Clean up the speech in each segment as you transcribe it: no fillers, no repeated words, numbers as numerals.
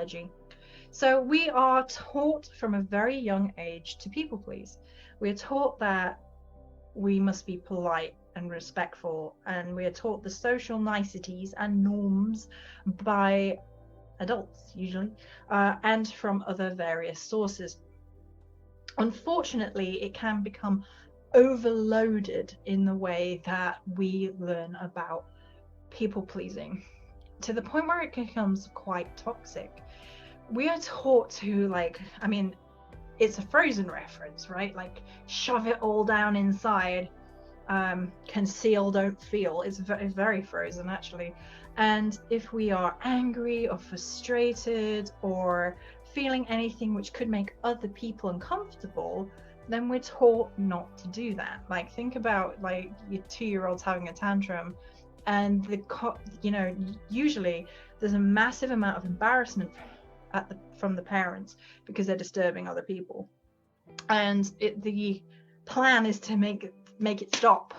psychology. So we are taught from a very young age to people please. We're taught that we must be polite and respectful, and we are taught the social niceties and norms by adults usually, and from other various sources. Unfortunately, it can become overloaded in the way that we learn about people pleasing, to the point where it becomes quite toxic. We are taught to, like, I mean, it's a Frozen reference, right? Like, shove it all down inside, conceal, don't feel. It's very Frozen, actually. And if we are angry or frustrated or feeling anything which could make other people uncomfortable, then we're taught not to do that. Like, think about, like, your 2-year-old's having a tantrum, and usually there's a massive amount of embarrassment from the parents because they're disturbing other people, and the plan is to make it stop,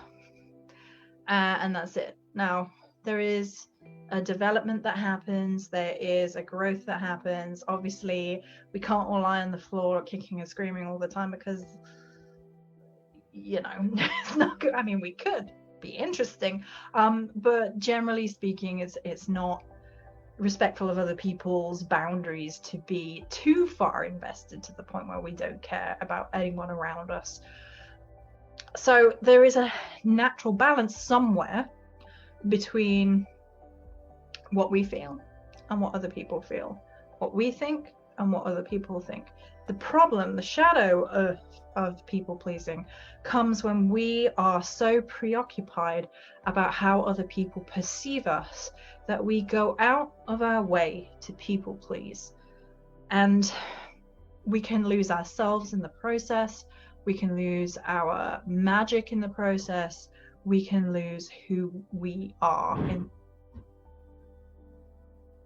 and that's it. Now, there is a development that happens, there is a growth that happens. Obviously, we can't all lie on the floor kicking and screaming all the time, because it's not good. I mean, we could be interesting, but generally speaking, it's not respectful of other people's boundaries to be too far invested to the point where we don't care about anyone around us. So there is a natural balance somewhere between what we feel and what other people feel, what we think and what other people think. The problem, the shadow of people pleasing, comes when we are so preoccupied about how other people perceive us that we go out of our way to people please, and we can lose ourselves in the process. We can lose our magic in the process. We can lose who we are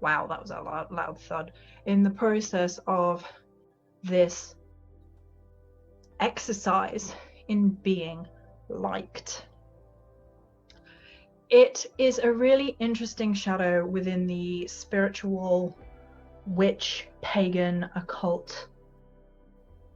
wow, that was a loud thud, in the process of this exercise in being liked. It is a really interesting shadow within the spiritual, witch, pagan, occult.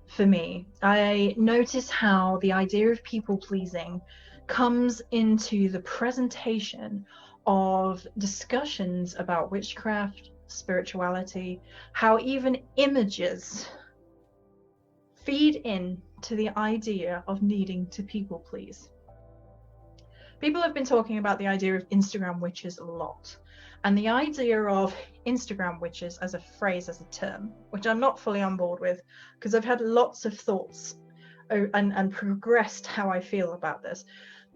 For me, I notice how the idea of people pleasing comes into the presentation of discussions about witchcraft, spirituality, how even images feed in to the idea of needing to people please. People have been talking about the idea of Instagram witches a lot, and the idea of Instagram witches as a phrase, as a term, which I'm not fully on board with, because I've had lots of thoughts and progressed how I feel about this.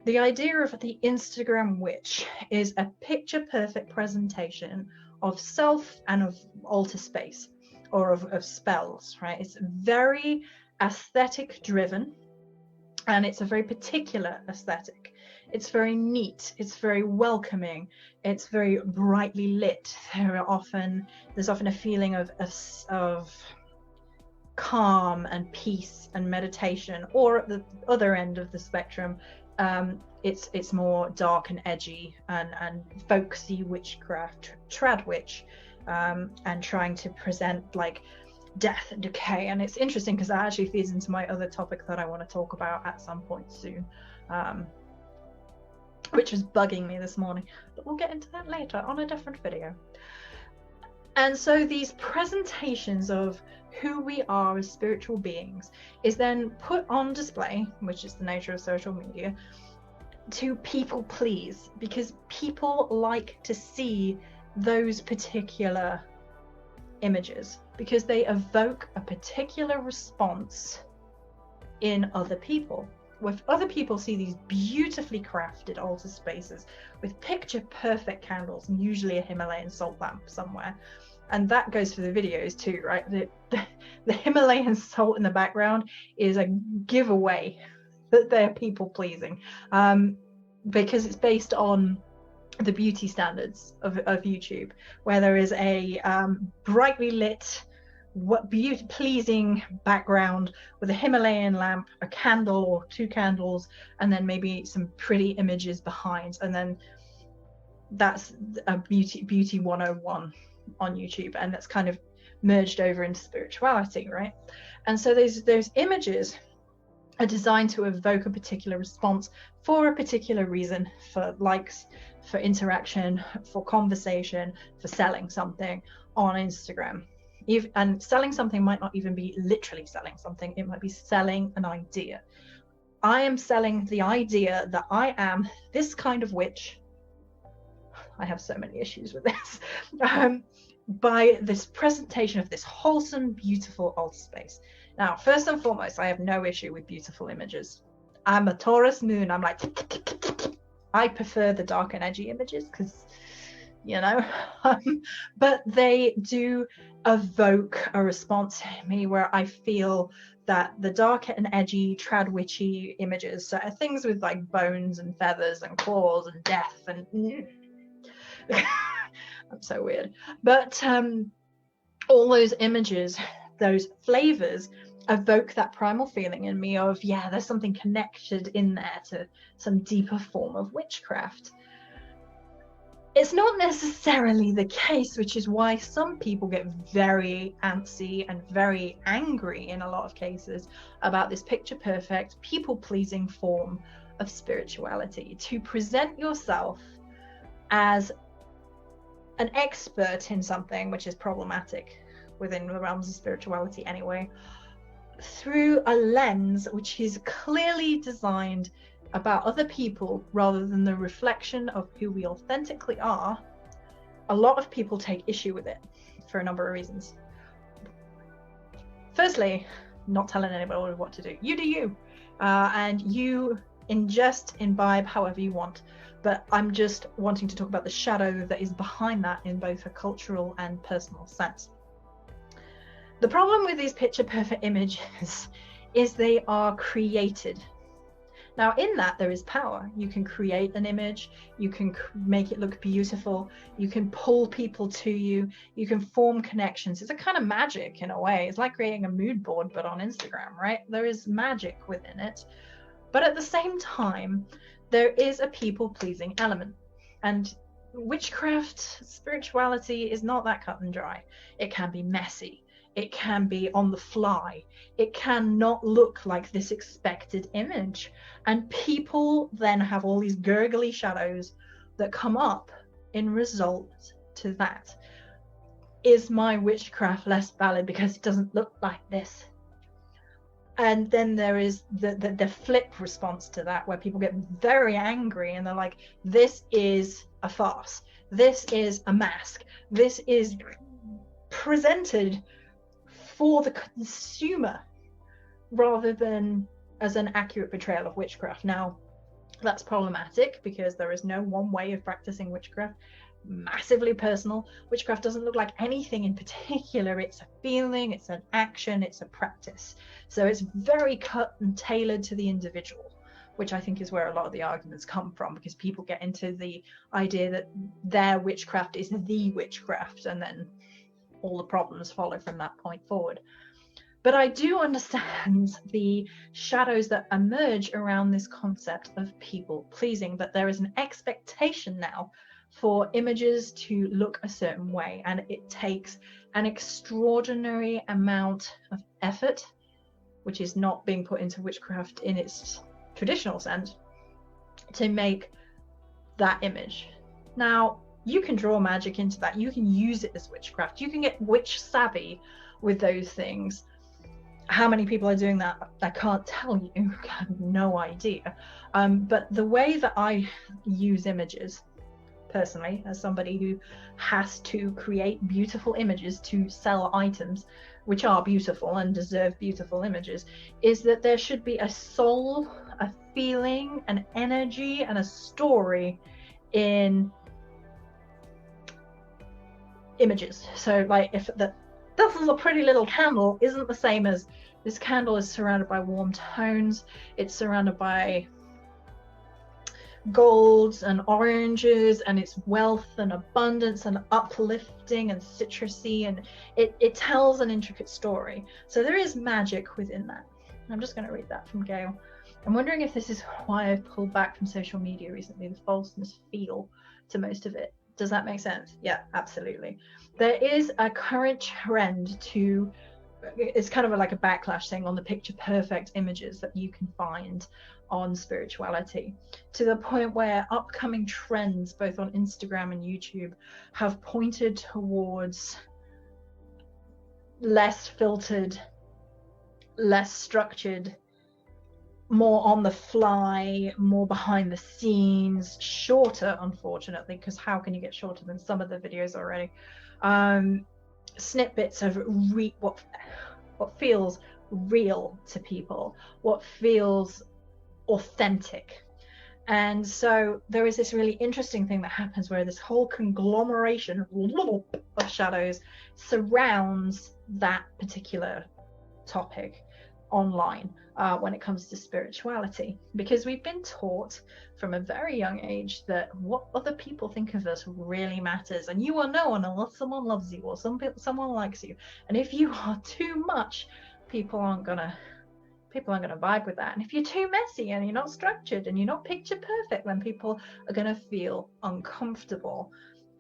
The idea of the Instagram witch is a picture perfect presentation of self and of altar space, or of spells, right? It's very aesthetic driven, and it's a very particular aesthetic. It's very neat, it's very welcoming, it's very brightly lit. There's often a feeling of calm and peace and meditation. Or at the other end of the spectrum, it's more dark and edgy and folksy witchcraft, trad witch, and trying to present like death and decay. And it's interesting because that actually feeds into my other topic that I want to talk about at some point soon, which was bugging me this morning, but we'll get into that later on a different video. And so these presentations of who we are as spiritual beings is then put on display, which is the nature of social media, to people please, because people like to see those particular images because they evoke a particular response in other people. If other people see these beautifully crafted altar spaces with picture perfect candles and usually a Himalayan salt lamp somewhere, and that goes for the videos too, right? The Himalayan salt in the background is a giveaway that they're people pleasing, because it's based on the beauty standards of YouTube, where there is a brightly lit, pleasing background with a Himalayan lamp, a candle or two candles, and then maybe some pretty images behind, and then that's a beauty 101 on YouTube. And that's kind of merged over into spirituality, right? And so those images are designed to evoke a particular response for a particular reason, for likes, for interaction, for conversation, for selling something on Instagram. And selling something might not even be literally selling something, it might be selling an idea. I am selling the idea that I am this kind of witch. I have so many issues with this. By this presentation of this wholesome, beautiful altar space. Now, first and foremost, I have no issue with beautiful images. I'm a Taurus moon. I'm like, I prefer the dark and edgy images because, you know, but they do evoke a response in me where I feel that the dark and edgy, trad witchy images, so things with like bones and feathers and claws and death and I'm so weird. But all those images, those flavors evoke that primal feeling in me of, yeah, there's something connected in there to some deeper form of witchcraft. It's not necessarily the case, which is why some people get very antsy and very angry in a lot of cases about this picture perfect, people-pleasing form of spirituality. To present yourself as an expert in something, which is problematic within the realms of spirituality anyway, through a lens which is clearly designed about other people rather than the reflection of who we authentically are, a lot of people take issue with it for a number of reasons. Firstly, not telling anybody what to do. You do you, and you ingest, imbibe however you want. But I'm just wanting to talk about the shadow that is behind that in both a cultural and personal sense. The problem with these picture perfect images is they are created. Now, in that, there is power. You can create an image, you can make it look beautiful, you can pull people to you, you can form connections. It's a kind of magic in a way. It's like creating a mood board, but on Instagram, right? There is magic within it. But at the same time, there is a people-pleasing element. And witchcraft, spirituality is not that cut and dry. It can be messy. It can be on the fly. It can not look like this expected image. And people then have all these gurgly shadows that come up in result to that. Is my witchcraft less valid because it doesn't look like this? And then there is the flip response to that, where people get very angry and they're like, this is a farce. This is a mask. This is presented for the consumer rather than as an accurate portrayal of witchcraft. Now, that's problematic because there is no one way of practicing witchcraft. Massively personal. Witchcraft doesn't look like anything in particular. It's a feeling, it's an action, it's a practice. So it's very cut and tailored to the individual, which I think is where a lot of the arguments come from, because people get into the idea that their witchcraft is the witchcraft, and then all the problems follow from that point forward. But I do understand the shadows that emerge around this concept of people pleasing, that there is an expectation now for images to look a certain way, and it takes an extraordinary amount of effort, which is not being put into witchcraft in its traditional sense, to make that image. Now, you can draw magic into that, you can use it as witchcraft, you can get witch savvy with those things. How many people are doing that, I can't tell you, I have no idea. But the way that I use images personally, as somebody who has to create beautiful images to sell items which are beautiful and deserve beautiful images, is that there should be a soul, a feeling, an energy, and a story in images. So like, if this is a pretty little candle isn't the same as this candle is surrounded by warm tones, it's surrounded by golds and oranges, and it's wealth and abundance and uplifting and citrusy, and it tells an intricate story. So there is magic within that. I'm just going to read that from Gail. I'm wondering if this is why I've pulled back from social media recently, the falseness feel to most of it. Does that make sense? Yeah, absolutely. There is a current trend to, it's kind of like a backlash thing on the picture perfect images that you can find on spirituality, to the point where upcoming trends both on Instagram and YouTube have pointed towards less filtered, less structured, more on the fly, more behind the scenes, shorter, unfortunately, because how can you get shorter than some of the videos already? Snippets of what feels real to people, what feels authentic. And so there is this really interesting thing that happens where this whole conglomeration of shadows surrounds that particular topic online when it comes to spirituality, because we've been taught from a very young age that what other people think of us really matters, and you are no one unless someone loves you or someone likes you, and if you are too much, people aren't gonna vibe with that. And if you're too messy and you're not structured and you're not picture perfect, then people are gonna feel uncomfortable.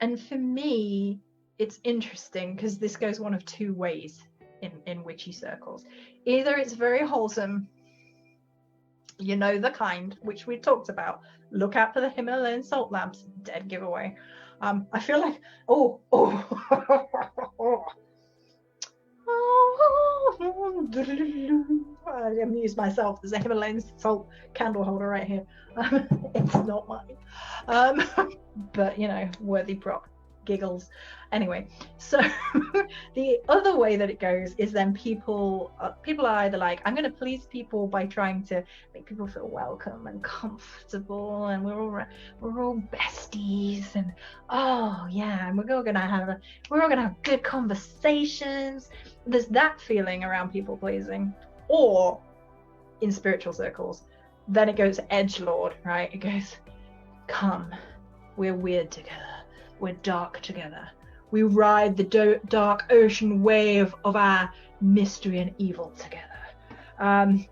And for me, it's interesting because this goes one of two ways in witchy circles. Either it's very wholesome, you know, the kind which we talked about, look out for the Himalayan salt lamps, dead giveaway. I feel like I amuse myself. There's a Himalayan salt candle holder right here. It's not mine, but you know, worthy prop. Giggles. Anyway, so the other way that it goes is then people are either like, I'm going to please people by trying to make people feel welcome and comfortable, and we're all besties, and oh yeah, and we're all gonna have good conversations. There's that feeling around people pleasing. Or in spiritual circles, then it goes edgelord, right? It goes, come, we're weird together. We're dark together. We ride the dark ocean wave of our mystery and evil together.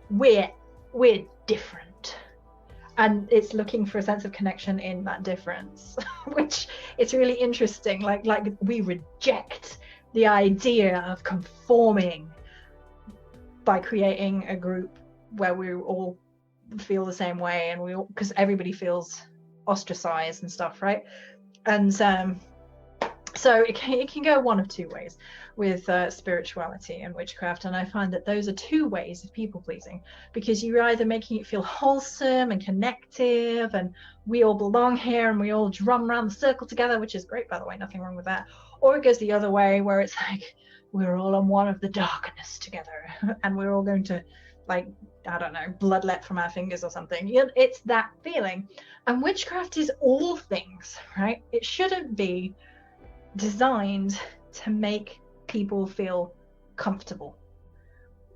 We're different, and it's looking for a sense of connection in that difference, which it's really interesting. Like we reject the idea of conforming by creating a group where we all feel the same way, and because everybody feels ostracized and stuff, right? And so it can go one of two ways with spirituality and witchcraft, and I find that those are two ways of people pleasing, because you're either making it feel wholesome and connective and we all belong here and we all drum around the circle together, which is great, by the way, nothing wrong with that, or it goes the other way where it's like we're all on one of the darkness together and we're all going to, like, I don't know, bloodlet from our fingers or something. It's that feeling. And witchcraft is all things, right? It shouldn't be designed to make people feel comfortable.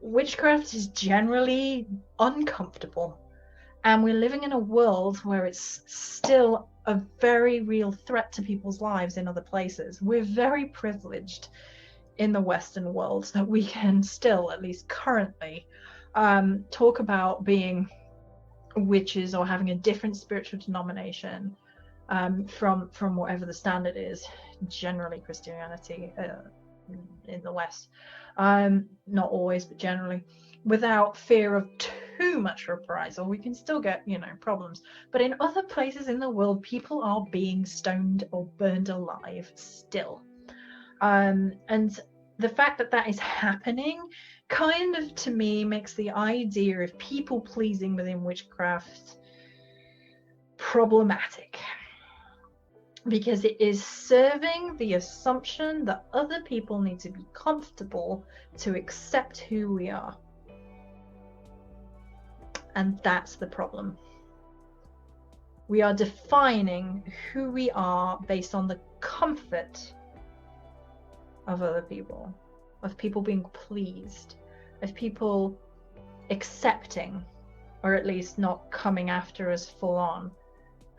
Witchcraft is generally uncomfortable, and we're living in a world where it's still a very real threat to people's lives in other places. We're very privileged in the Western world that we can still, at least currently, talk about being witches or having a different spiritual denomination from whatever the standard is, generally Christianity in the West, not always, but generally, without fear of too much reprisal. We can still get, problems, but in other places in the world, people are being stoned or burned alive still, and the fact that that is happening kind of, to me, makes the idea of people pleasing within witchcraft problematic, because it is serving the assumption that other people need to be comfortable to accept who we are. And that's the problem. We are defining who we are based on the comfort of other people, of people being pleased, of people accepting, or at least not coming after us full on.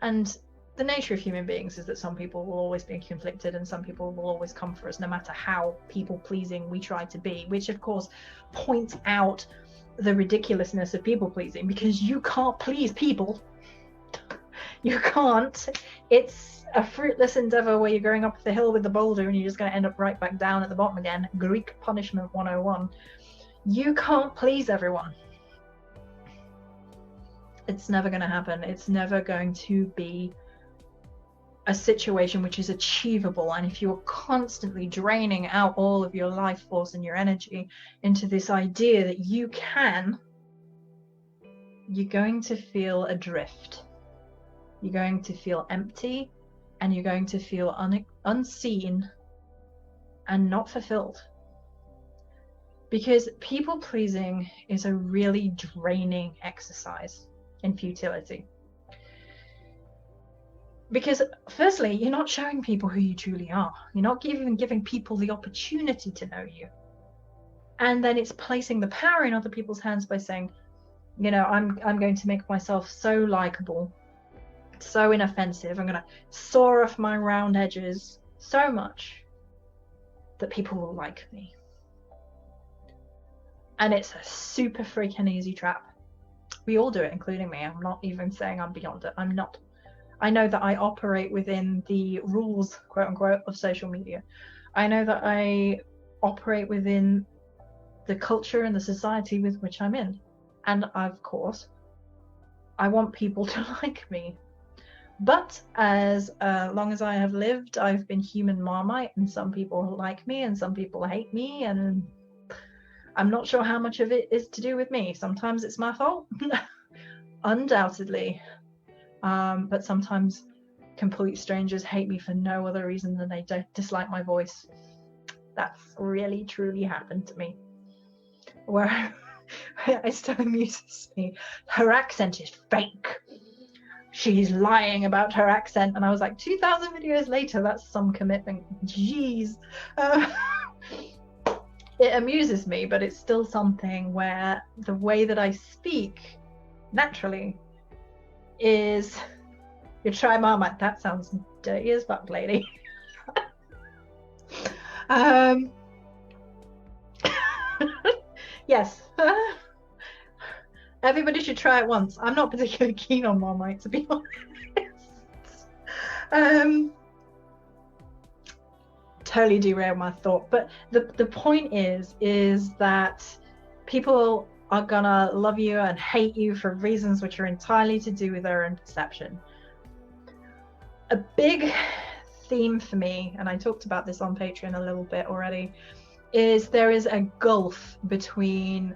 And the nature of human beings is that some people will always be conflicted and some people will always come for us, no matter how people pleasing we try to be, which of course points out the ridiculousness of people pleasing, because you can't please people. You can't. It's a fruitless endeavor where you're going up the hill with the boulder and you're just going to end up right back down at the bottom again. Greek punishment 101. You can't please everyone. It's never going to happen. It's never going to be a situation which is achievable. And if you're constantly draining out all of your life force and your energy into this idea that you can, you're going to feel adrift. You're going to feel empty, and you're going to feel unseen and not fulfilled. Because people pleasing is a really draining exercise in futility. Because firstly, you're not showing people who you truly are. You're not even giving people the opportunity to know you. And then it's placing the power in other people's hands by saying, you know, I'm going to make myself so likable, so inoffensive. I'm going to saw off my round edges so much that people will like me. And it's a super freaking easy trap. We all do it, including me. I'm not even saying I'm beyond it. I'm not. I know that I operate within the rules, quote unquote, of social media. I know that I operate within the culture and the society with which I'm in. And of course, I want people to like me. But as long as I have lived, I've been human Marmite, and some people like me and some people hate me, and I'm not sure how much of it is to do with me. Sometimes it's my fault, undoubtedly. But sometimes complete strangers hate me for no other reason than they dislike my voice. That's really, truly happened to me. Where it still amuses me. Her accent is fake. She's lying about her accent. And I was like, 2,000 videos later, that's some commitment. Jeez. It amuses me, but it's still something where the way that I speak naturally is, you try Marmite, that sounds dirty as fuck, lady. Yes. Everybody should try it once. I'm not particularly keen on Marmite, to be honest. Totally derailed my thought, but the point is that people are gonna love you and hate you for reasons which are entirely to do with their own perception. A big theme for me, and I talked about this on Patreon a little bit already, is there is a gulf between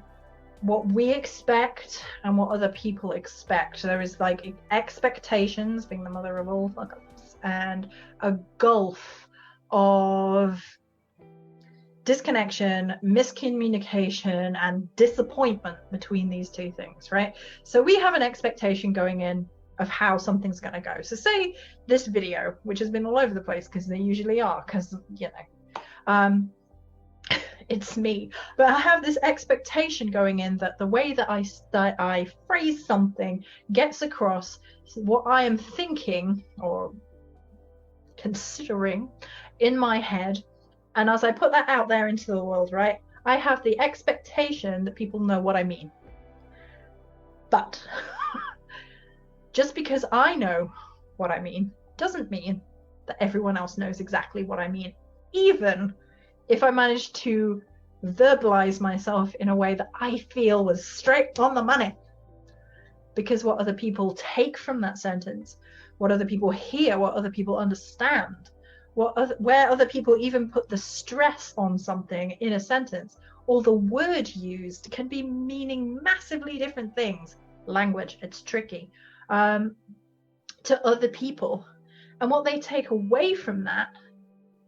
what we expect and what other people expect. There is like expectations, being the mother of all fuck-ups, and a gulf of disconnection, miscommunication, and disappointment between these two things, right? So we have an expectation going in of how something's going to go. So say this video, which has been all over the place, because they usually are, because, you know, it's me, but I have this expectation going in that the way that I phrase something gets across what I am thinking or considering in my head, and as I put that out there into the world, right, I have the expectation that people know what I mean. But just because I know what I mean doesn't mean that everyone else knows exactly what I mean, even if I manage to verbalize myself in a way that I feel was straight on the money. Because what other people take from that sentence, what other people hear, what other people understand, where other people even put the stress on something in a sentence, or the word used can be meaning massively different things. Language, it's tricky, to other people. And what they take away from that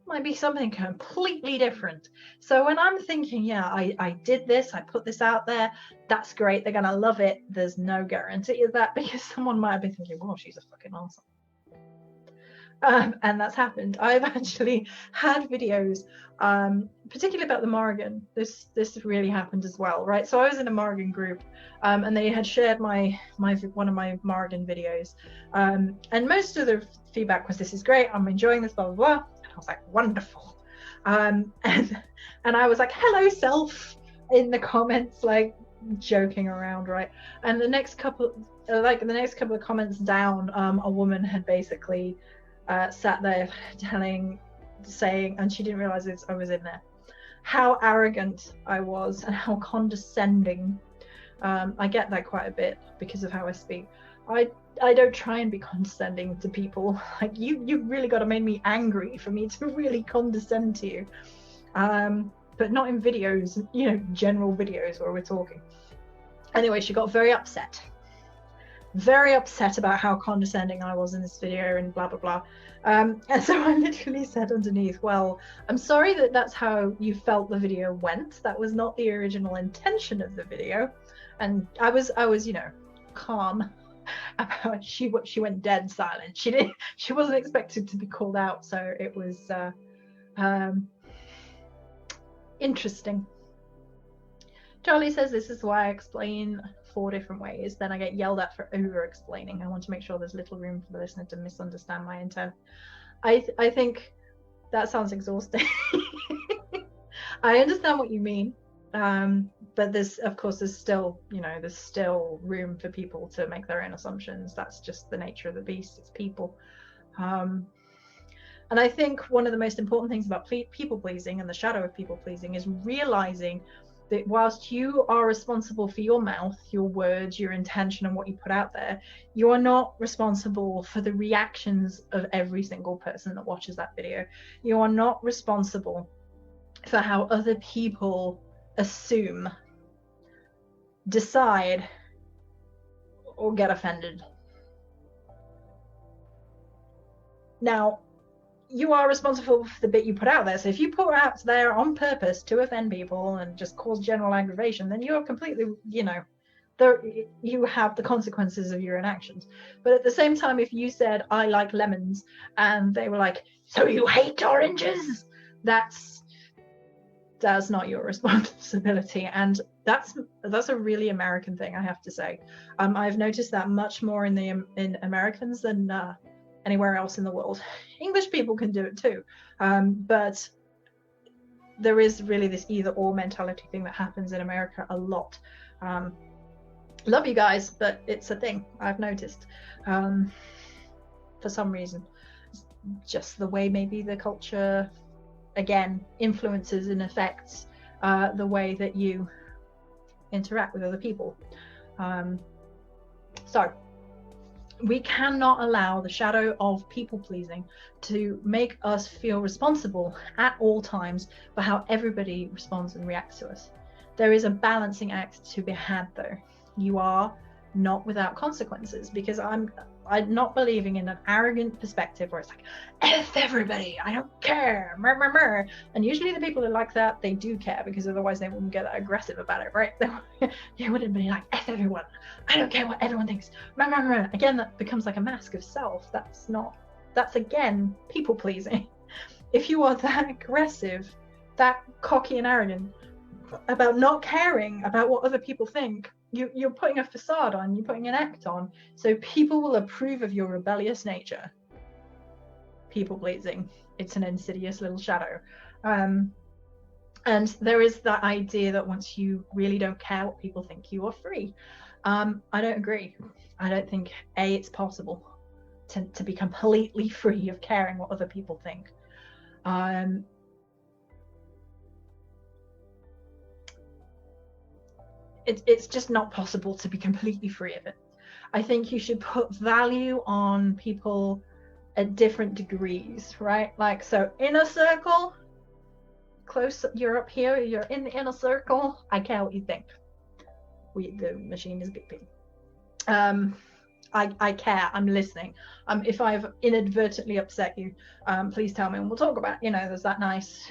might be something completely different. So when I'm thinking, yeah, I did this, I put this out there, that's great, they're gonna love it, there's no guarantee of that, because someone might have been thinking, well, she's a fucking awesome. And that's happened. I've actually had videos, particularly about the Morrigan. This really happened as well, right? So I was in a Morrigan group, and they had shared my one of my Morrigan videos, and most of the feedback was, "This is great. I'm enjoying this." Blah blah blah. And I was like, "Wonderful," and I was like, "Hello, self," in the comments, like joking around, right? And the next like the next couple of comments down, a woman had basically sat there saying, and she didn't realize I was in there, how arrogant I was and how condescending. I get that quite a bit because of how I speak. I don't try and be condescending to people. Like you really got to make me angry for me to really condescend to you. But not in videos, you know, general videos where we're talking. Anyway, she got very upset about how condescending I was in this video and blah blah blah. And so I literally said underneath, well, I'm sorry that that's how you felt the video went. That was not the original intention of the video. And I was you know, calm about she went dead silent. She wasn't expected to be called out, so it was interesting. Charlie says, this is why I explain 4 different ways, then I get yelled at for over explaining. I want to make sure there's little room for the listener to misunderstand my intent. I think that sounds exhausting. I understand what you mean, but there's still, you know, there's still room for people to make their own assumptions. That's just the nature of the beast. It's people. And I think one of the most important things about people pleasing and the shadow of people pleasing is realizing that whilst you are responsible for your mouth, your words, your intention, and what you put out there, you are not responsible for the reactions of every single person that watches that video. You are not responsible for how other people assume, decide, or get offended. Now, you are responsible for the bit you put out there. So if you put out there on purpose to offend people and just cause general aggravation, then you're completely, you know, you have the consequences of your inactions. But at the same time, if you said, I like lemons, and they were like, so you hate oranges, that's not your responsibility. And that's a really American thing, I have to say. I've noticed that much more in Americans than anywhere else in the world. English people can do it too, but there is really this either or mentality thing that happens in America a lot. Love you guys, but it's a thing I've noticed for some reason. It's just the way maybe the culture again influences and affects the way that you interact with other people. So we cannot allow the shadow of people pleasing to make us feel responsible at all times for how everybody responds and reacts to us. There is a balancing act to be had though. You are not without consequences, because I'm not believing in an arrogant perspective where it's like, F everybody, I don't care, mur, mur, mur. And usually the people who are like that, they do care, because otherwise they wouldn't get that aggressive about it, right? They wouldn't be like, F everyone, I don't care what everyone thinks, mur, mur, mur. Again, that becomes like a mask of self. That's again people pleasing. If you are that aggressive, that cocky and arrogant about not caring about what other people think, you're putting a facade on, you're putting an act on, so people will approve of your rebellious nature. People pleasing, it's an insidious little shadow. And there is that idea that once you really don't care what people think, you are free. I don't agree. I don't think it's possible to be completely free of caring what other people think. It's just not possible to be completely free of it. I think you should put value on people at different degrees, right? Like, so inner circle, close, you're up here, you're in the inner circle, I care what you think. The machine is beeping. I care, I'm listening. If I've inadvertently upset you, please tell me and we'll talk about it. You know, there's that nice,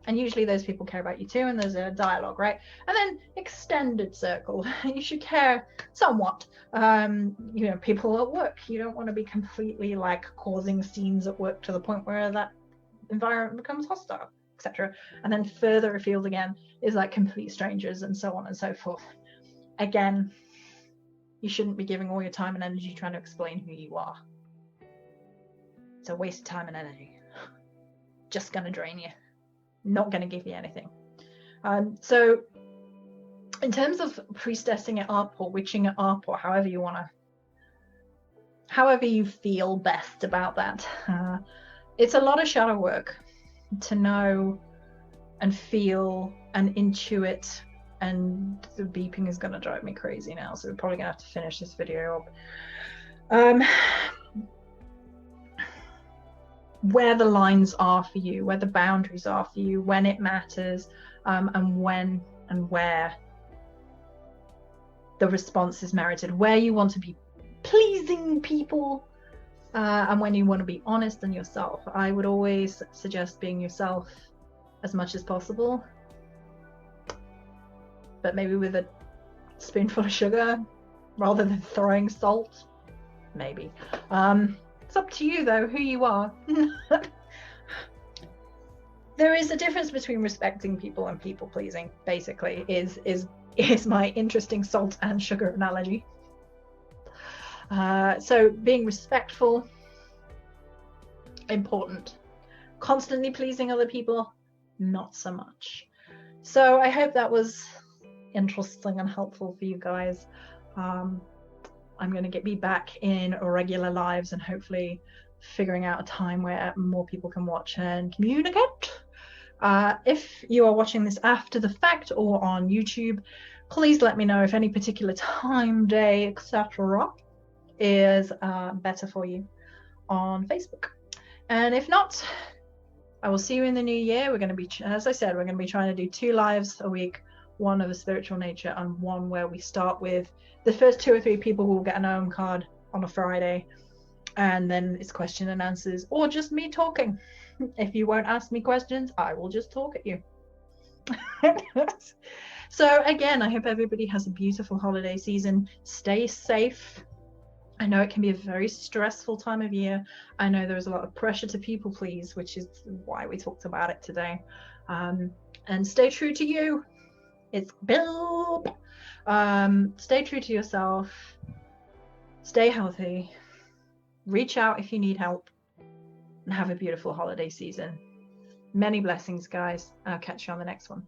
and usually those people care about you too, and there's a dialogue, right? And then extended circle, you should care somewhat. You know, people at work, you don't want to be completely like causing scenes at work to the point where that environment becomes hostile, etc. And then further afield again is like complete strangers and so on and so forth. Again, you shouldn't be giving all your time and energy trying to explain who you are. It's a waste of time and energy. Just gonna drain you. Not going to give you anything. So in terms of priestessing it up or witching it up, or however you feel best about that, it's a lot of shadow work to know and feel and intuit. And the beeping is going to drive me crazy now, so we're probably going to have to finish this video up. Where the lines are for you, where the boundaries are for you, when it matters, and when and where the response is merited, where you want to be pleasing people, and when you want to be honest and yourself. I would always suggest being yourself as much as possible, but maybe with a spoonful of sugar rather than throwing salt, maybe. It's up to you though, who you are. There is a difference between respecting people and people pleasing, basically, is my interesting salt and sugar analogy. So being respectful, important. Constantly pleasing other people, not so much. So I hope that was interesting and helpful for you guys. I'm going to be back in regular lives and hopefully figuring out a time where more people can watch and communicate. If you are watching this after the fact or on YouTube, please let me know if any particular time, day, etc. is better for you on Facebook. And if not, I will see you in the new year. We're going to be, as I said, we're going to be trying to do 2 lives a week, one of a spiritual nature and one where we start with the first 2 or 3 people who will get an OM card on a Friday, and then it's question and answers, or just me talking. If you won't ask me questions, I will just talk at you. So again, I hope everybody has a beautiful holiday season. Stay safe. I know it can be a very stressful time of year. I know there's a lot of pressure to people please, which is why we talked about it today. And stay true to you. It's Bill. Stay true to yourself. Stay healthy. Reach out if you need help. And have a beautiful holiday season. Many blessings, guys. I'll catch you on the next one.